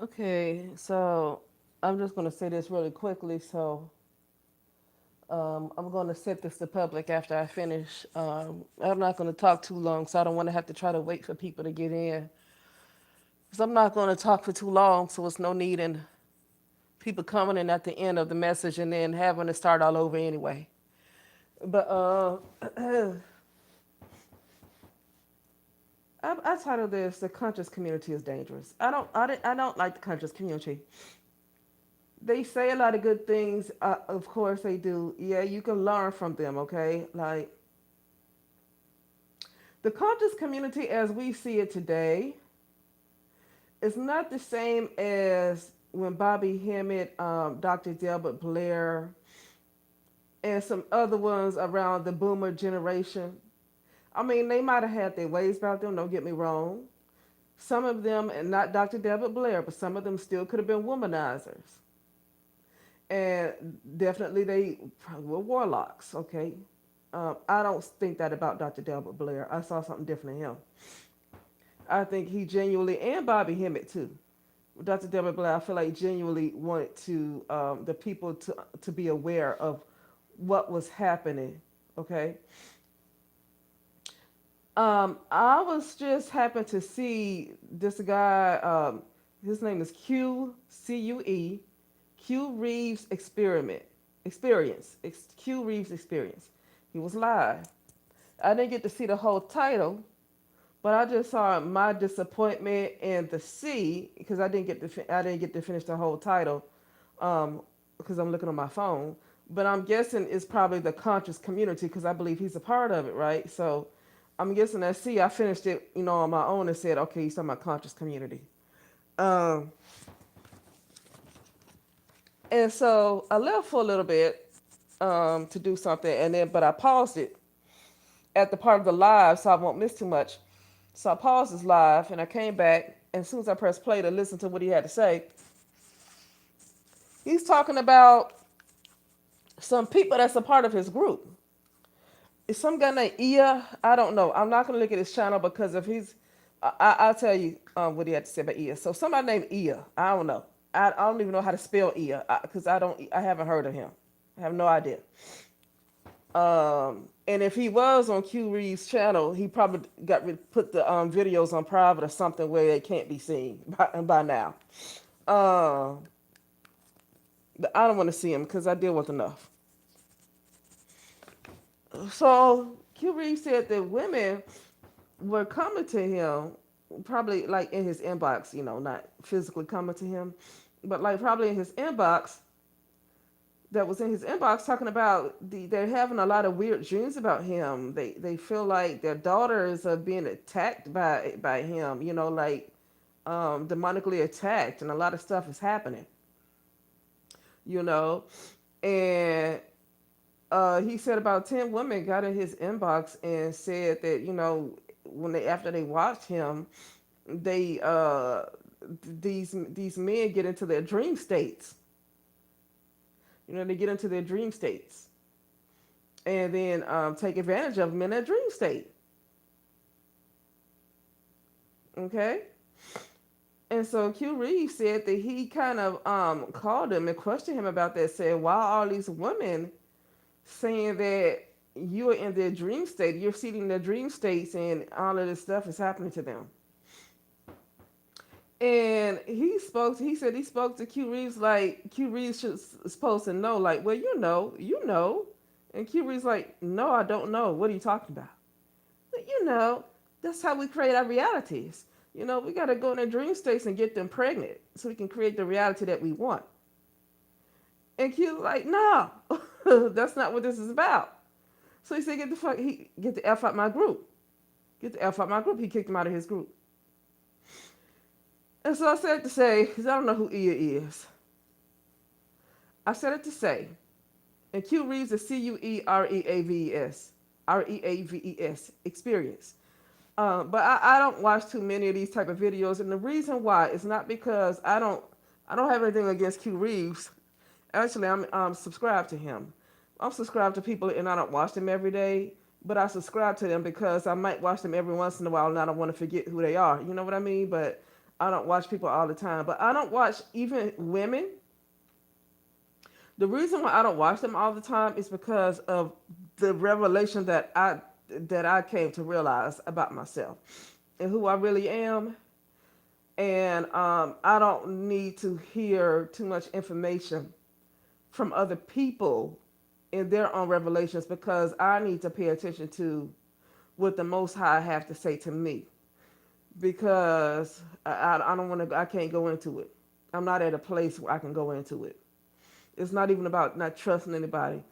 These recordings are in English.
Okay, so I'm just going to say this really quickly. So I'm going to set this to public after I finish. I'm not going to talk too long, so I don't want to have to try to wait for people to get in. Because I'm not going to talk for too long, so it's no need in people coming in at the end of the message and then having to start all over anyway. But I titled this "The Conscious Community is Dangerous." I don't like the conscious community. They say a lot of good things. Of course they do. Yeah, you can learn from them. Okay, like the conscious community as we see it today is not the same as when Bobby Hemmett, Dr. Delbert Blair, and some other ones around the boomer generation. I mean, they might have had their ways about them. Don't get me wrong. Some of them, and not Dr. Delbert Blair, but some of them still could have been womanizers. And definitely they were warlocks, okay? I don't think that about Dr. Delbert Blair. I saw something different in him. I think he genuinely, and Bobby Hemmett too. Dr. Delbert Blair, I feel like genuinely wanted to the people to be aware of what was happening. Okay, I was just happened to see this guy. His name is Q Reeves Q Reeves Experience. He was live. I didn't get to see the whole title, but I just saw my disappointment in the C because I didn't get to finish the whole title because I'm looking on my phone. But I'm guessing it's probably the conscious community because I believe he's a part of it, right? So I'm guessing that C. I finished it, on my own and said, okay, he's talking about conscious community. Um, and so I left for a little bit to do something, and then but I paused it at the part of the live so I won't miss too much. So I paused his live and I came back. And as soon as I pressed play to listen to what he had to say, he's talking about some people that's a part of his group. Is some guy named Ia? I don't know. I'm not going to look at his channel because if he's, I'll tell you what he had to say about Ia. So somebody named Ia. I don't know. I don't even know how to spell Ia because I haven't heard of him. I have no idea. And if he was on Q Reeves' channel, he probably put the videos on private or something where they can't be seen by now. Uh, but I don't want to see him because I deal with enough. So Q Reeves said that women were coming to him, probably like in his inbox, not physically coming to him, but like probably in his inbox, that was in his inbox talking about they're having a lot of weird dreams about him. They feel like their daughters are being attacked by him, like demonically attacked, and a lot of stuff is happening, you know. And he said about 10 women got in his inbox and said that, when they after they watched him, they these men get into their dream states. They get into their dream states and then take advantage of them in their dream state. Okay? And so Q Reeves said that he kind of called him and questioned him about that, saying, why are all these women saying that you're in their dream state, you're seeing their dream states, and all of this stuff is happening to them? And he said he spoke to Q Reeves like Q Reeves should supposed to know, like, well, you know. And Q Reeves like, no, I don't know. What are you talking about? But that's how we create our realities. We got to go in their dream states and get them pregnant so we can create the reality that we want. And Q's like, no, that's not what this is about. So he said, get the F out my group. Get the F out my group. He kicked him out of his group. And so I said it to say, because I don't know who Ia is. I said it to say, and Q reads the Cureaves experience. But I don't watch too many of these type of videos, and the reason why is not because I don't have anything against Q Reeves. Actually, I'm subscribed to him. I'm subscribed to people, and I don't watch them every day, but I subscribe to them because I might watch them every once in a while, and I don't want to forget who they are. You know what I mean? But I don't watch people all the time, but I don't watch even women. The reason why I don't watch them all the time is because of the revelation that I came to realize about myself and who I really am. And I don't need to hear too much information from other people in their own revelations because I need to pay attention to what the Most High have to say to me because I don't want to. I can't go into it. I'm not at a place where I can go into it. It's not even about not trusting anybody.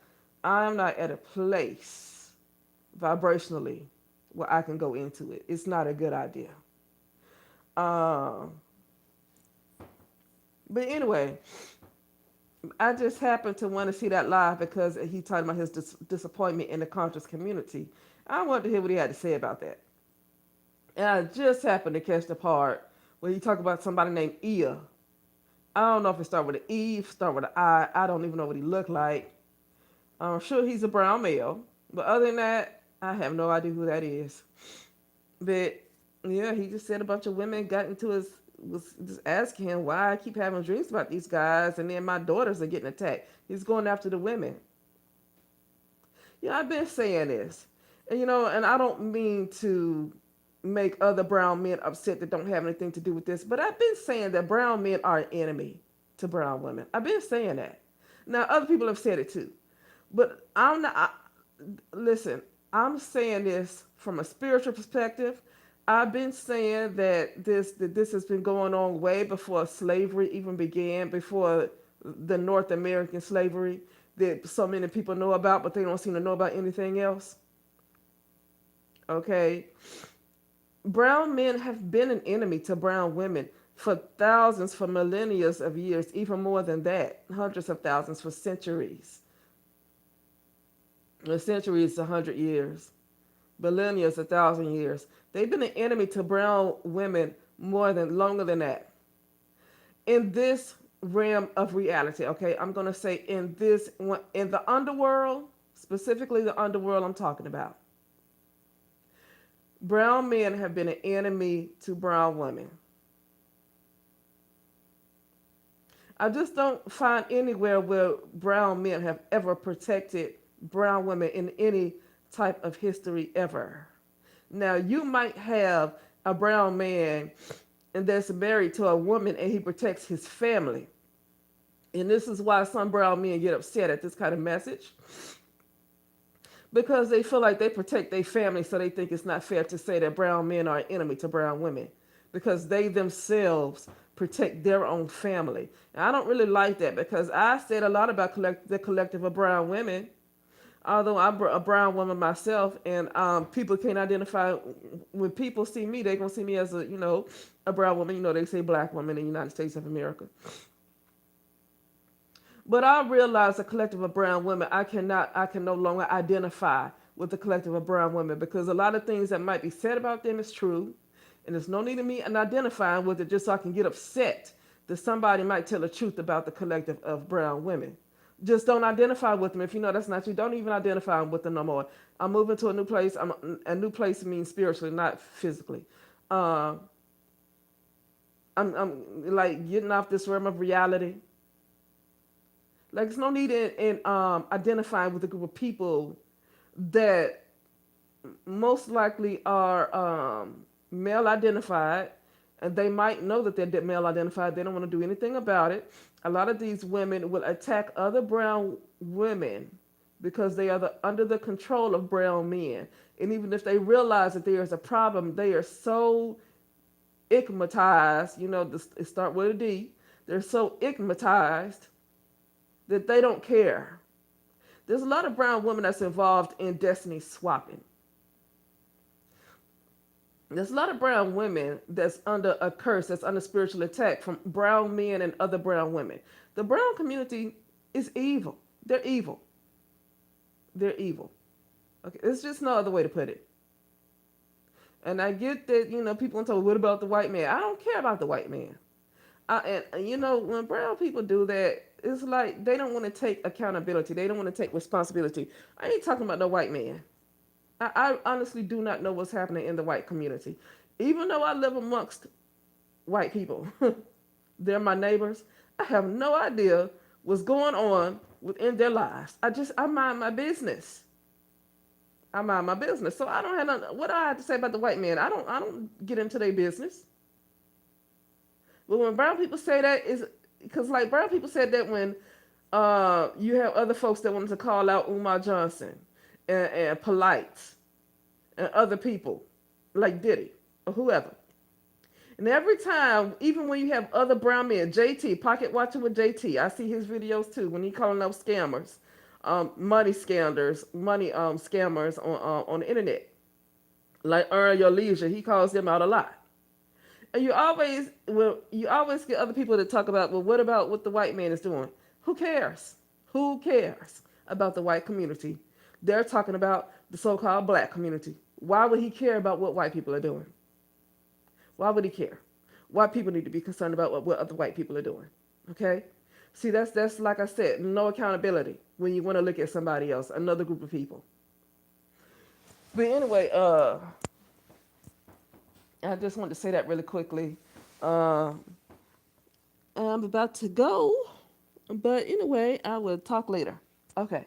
I'm not at a place vibrationally where I can go into it. It's not a good idea. Um, but anyway, I just happened to want to see that live because he talked about his disappointment in the conscious community. I wanted to hear what he had to say about that. And I just happened to catch the part where he talked about somebody named Ia. I don't know if it started with an E, start with an I. I don't even know what he looked like. I'm sure he's a brown male. But other than that, I have no idea who that is. But yeah, he just said a bunch of women got into his was just asking him why I keep having dreams about these guys and then my daughters are getting attacked. He's going after the women. Yeah, I've been saying this. And and I don't mean to make other brown men upset that don't have anything to do with this, but I've been saying that brown men are an enemy to brown women. I've been saying that. Now other people have said it too. But I'm not listen, I'm saying this from a spiritual perspective. I've been saying that this has been going on way before slavery even began, before the North American slavery that so many people know about, but they don't seem to know about anything else. Okay, brown men have been an enemy to brown women for thousands, for millennia of years, even more than that, hundreds of thousands, for centuries. A century is 100 years. Millennia is 1,000 years. They've been an enemy to brown women longer than that. In this realm of reality, okay, I'm gonna say in the underworld, specifically the underworld I'm talking about. Brown men have been an enemy to brown women. I just don't find anywhere where brown men have ever protected brown women in any type of history ever. Now, you might have a brown man and that's married to a woman and he protects his family. And this is why some brown men get upset at this kind of message because they feel like they protect their family, so they think it's not fair to say that brown men are an enemy to brown women because they themselves protect their own family. And I don't really like that because I said a lot about the collective of brown women, although I'm a brown woman myself, and people can't identify. When people see me, they're gonna see me as a brown woman. They say black woman in the United States of America. But I realize the collective of brown women, I can no longer identify with the collective of brown women because a lot of things that might be said about them is true, and there's no need of me identifying with it just so I can get upset that somebody might tell the truth about the collective of brown women. Just don't identify with them. If you know that's not you, don't even identify with them no more. I'm moving to a new place. A new place means spiritually, not physically. Uh, I'm like getting off this realm of reality. Like, there's no need in identifying with a group of people that most likely are male identified, and they might know that they're male identified. They don't want to do anything about it. A lot of these women will attack other brown women because they are under the control of brown men. And even if they realize that there is a problem, they are so igmatized, it start with a D. They're so igmatized that they don't care. There's a lot of brown women that's involved in destiny swapping. There's a lot of brown women that's under a curse, that's under spiritual attack from brown men and other brown women. The brown community is evil. They're evil. They're evil. Okay, there's just no other way to put it. And I get that, people want to talk, what about the white man? I don't care about the white man. When brown people do that, it's like they don't want to take accountability. They don't want to take responsibility. I ain't talking about no white man. I honestly do not know what's happening in the white community. Even though I live amongst white people. They're my neighbors. I have no idea what's going on within their lives. I mind my business. I mind my business. So I don't have nothing, what do I have to say about the white man? I don't get into their business. But when brown people say that is because like brown people said that when you have other folks that wanted to call out Umar Johnson and Polite and other people like Diddy or whoever. And every time, even when you have other brown men, JT, pocket watching with JT, I see his videos too when he calling out scammers, money scammers on the internet, like Earn Your Leisure. He calls them out a lot. And you always get other people to talk about, well, what about what the white man is doing? Who cares? Who cares about the white community? They're talking about the so-called black community. Why would he care about what white people are doing? Why would he care? White people need to be concerned about what other white people are doing. Okay? See, that's like I said, no accountability when you want to look at somebody else, another group of people. But anyway, I just wanted to say that really quickly. Uh, I'm about to go, but anyway, I will talk later. Okay.